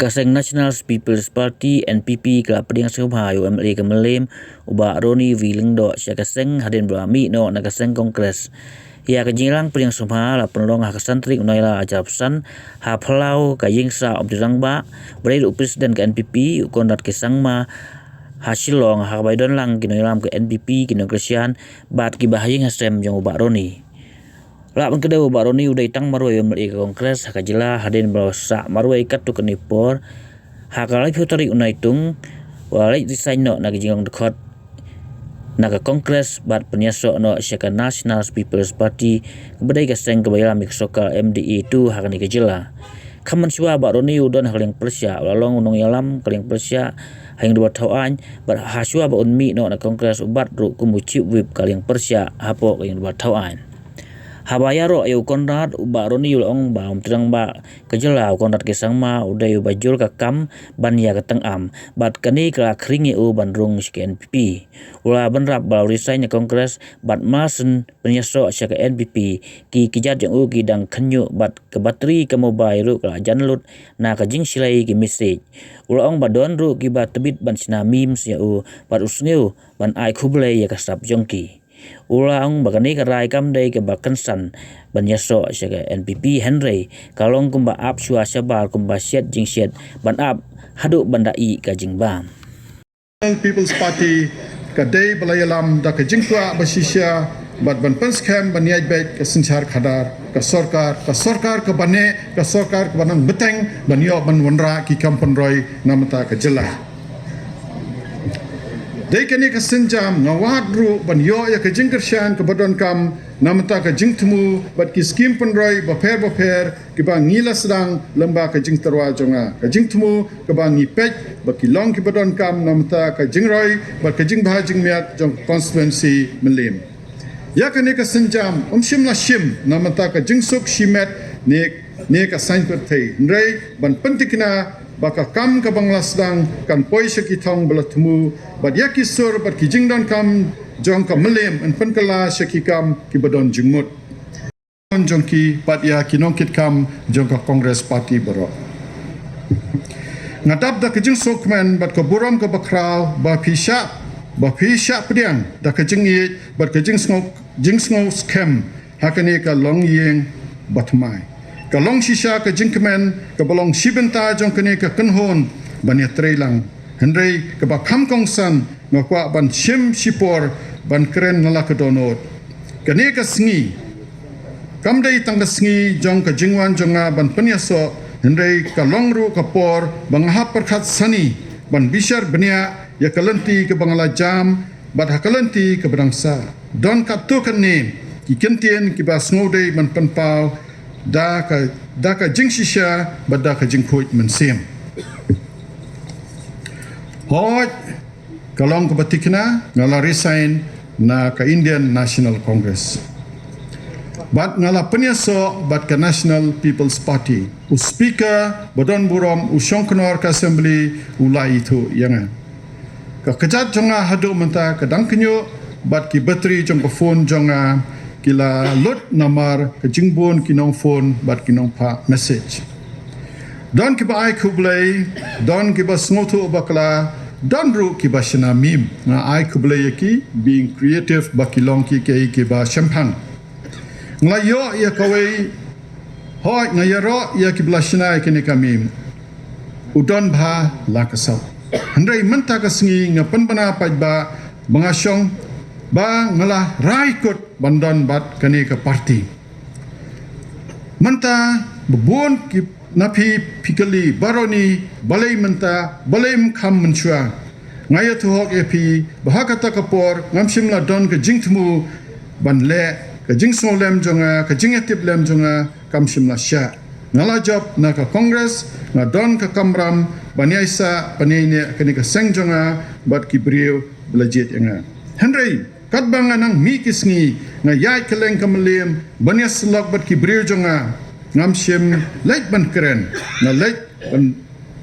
Kaseng National People's Party NPP kelap peding sehubha UMLA kemelim uba Ronnie wiling do sya kaseng hadin berami no na kaseng kongres. Ya kejinglang peding sehubha la penolong ha kasantri unaila ajar pesan ha phalau ka yingsa obdirang ba berai presiden ke NPP ukondat ke sangma hasilong ha baidon lang kinoilam ke NPP kinogresian bat ki bahaying hasem jong uba Ronnie. Lak kedai uba Ronnie udai tang marwai UMLA ke kongres ha kajila hadin berosak marwai kat tu kenipor ha kalai putari unaitung walai design no na kejinglang dekot na ke kongres bat penyasok no syaka National People's Party kebedai kaseng kebayalam iksoka MDE tu ha kani kajila. Kaman siwa ba Ronnie udon haling persya lalong unong yalam kaling persya hayang dua tauan bat haswa ba unmi no na kongres ubat ru kumucip wib kaling persya hapo kaling dua tauan. Habayaro ayu konrad uba Ronnie ulong ba umtrang ba kejela konrad kesangma udai ubajul kakam ban ya ketengam bat kani kala Khynniuh bandrung ke NPP ula benrap ba resign kongres bat masen penyaso ke NPP ki Kjat yang u ki dang Khynniuh bat ke Bateri ke mobile ru kala janlut na ka jing Shlei ki message ulong ba don ru ki ba tebit ban sina memes ya u bat usngeu ban ai khublei ya kasap jongki ulang bagani karai kam dai ke bakansan banyaso syaga NPP Henry kalong kumba ap syua syabal kumba syet jing syet ban ap haduk bandai ka jing bam People's Party kadai balayalam da ka jingtua basisya bat ban penskem baniaj baik ke sinchar khadar ka sarkar ka bane ka sarkar ka banang beteng banyo ban wanra ki kampon roy namata ka jelah dai kani ka senjam ngawat ru ban yo ya ka jingkershan ka badon kam namata ka jingtmu bat ki skim penroi ba per ki ba ngila sedang lemba ka jingterwa jonga ka jingtmu ka ba ngipet ba ki long ki badon kam namata ka jingroi ba ka jingbha jingmiat jong constituency melim ya kani ka senjam shim la shim namata ka jingsuk shimet ne ka sain per thei nrei ban pentikna baka kam ka bangla sedang kan poi syakitong belatmu bad yakisur bad kijingdan kam jong ka melim en penkala syakikam ki badon jingmut jong ki bad ya kinongkit kam jong ka kongres parti baro ngadap da kijing sokmen bad ka buram ka bakrau ba pisha pediang da kijing ye bad kijing sngo scam hakane ka long yeng batmai kalong shisha ka jingkemen ka balong shibenta jong kene ka kenhon bania treilang henry ka ba kham kongsan ngakwa ban shim shipor ban kren nala ka donot kane ka sngi kamdai tang ka sngi jong ka jingwan jonga ban penyaso henry ka longru ka por bang hap perkhat sani ban bishar bania ya kalenti ka bangala jam bat hakalenti ka bangsa don ka to kane ki kentien ki ba sngodei ban penpau da ka jing shisha bada ka jing khoi mensim hoj kalong ka batikna ngala resign na ka Indian National Congress bat ngala penyaso bat ka National People's Party u speaker bodon burom u shongknor ka assembly ulai itu yanga ka Kjat jonga hadu menta ka dang Khynniuh bat ki Bateri jong ka phone jonga kila lot namar ke jingbon kinong phone bat kinong pa message don ki ba ai kublai don ki ba snoto bakla don ru ki ba shina mim na ai kublai ki being creative bakilong ki ba champagne ngayo ya kawai hoi ngayaro ya ki blashina ki ni kamim udon bha lakasa handai menta ka singi ngapan bana pa ba bangasyong ba ngala raikut bandan bat kani ke parti menta bebon ki napi pikali baroni balai menta balai kham menchua ngaya tu hok epi bahakata kapor ngamsim la don ke jingtmu ban le ke jingsno lem jonga ke jingetip lem jonga kamsim la sya ngala job na ka kongres na don ke kamram baniaisa panine kani ke seng jonga bat ki brio belajet nga henry kat bang anang mi kisngi nga yai keleng kamelim banya selok bat ki brio jonga ngam shem leit ban keren na leit ban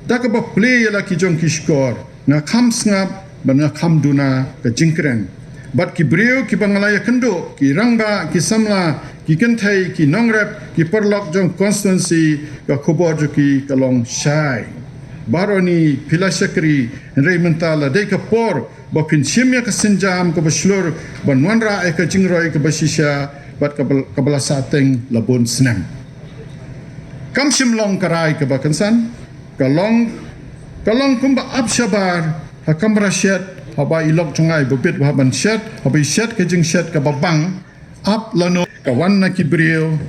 dakaba play la ki jong ki skor na kham snap ban nga kham duna ka jingkren bat ki brio ki bangalaya kendo ki rangba ki samla ki kenthai ki nongrep ki perlok jong constituency ka khobor jo ki kalong shai Baroni Pilashakri Raymantala de Kapor Bapin Shimya Kasinjam Kabaslur Banwanra Eka Jingroy Kabashisha Bat Kabalasateng Labun Snem Kam Shimlong Karai Kabakansan Kalong Kumba Abshabar Hakamra Shet Haba Ilok Chungai Bupit Haban Shet Habi Shet Kajing Shet Kababang Up Lano Kawana Kibril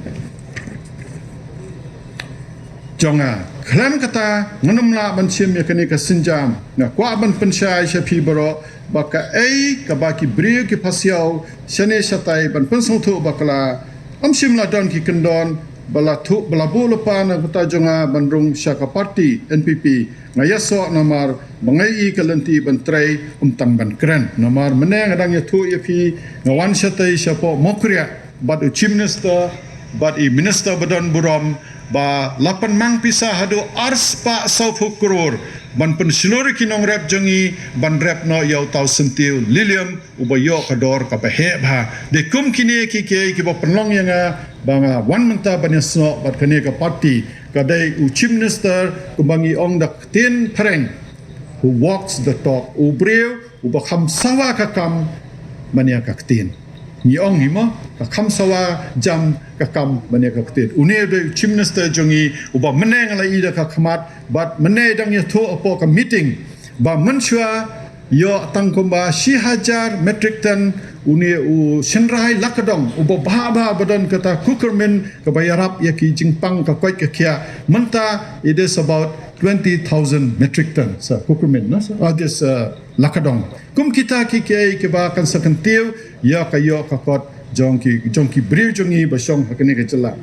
Jonga Klan kata nganumla bansim ya kini kasinjam na kwa ban pensyai syapi baro baka kabaki brio ki pasiau sene satai ban pensong tu bakala amsim la don ki kendon bala tu bala bu lepa na kota jonga bandrung syaka parti NPP ngayaso namar bangai kalenti ban trai tang ban kren namar meneng adang ya tu ya pi ngawan satai syapo mokria bad chief minister bad minister badan buram ba lapan mang pisah hadu ars pa sau krore ban pensilur kinong rep jangi ban rep no yau tau sentiu lilium ubayo kador ka he ba de kum kini ki ba penlong yang banga wan menta ban sno bat kene ka party kadai chief minister kumbangi ong dak tin threng who walks the talk ubreu uba kham sawa ka kam mania ka tin ni ong hima ka kham sawa jam ka kam mania ka tin une be chief minister jongi uba meneng la ida ka khamat bat mene dang ya tho apo ka meeting ba menchua yo tangkomba 1000 metric ton une u senrai lakadong uba bha badan kata kukermen ka bayarap ya ki jingpang ka koi ka kya menta it is about 20,000 metric ton sa kukermen na sa this lakadong kum kita ki ke ba kan sakantiu ya ka yo ka kot jongki bril jongi basong hakene ke cela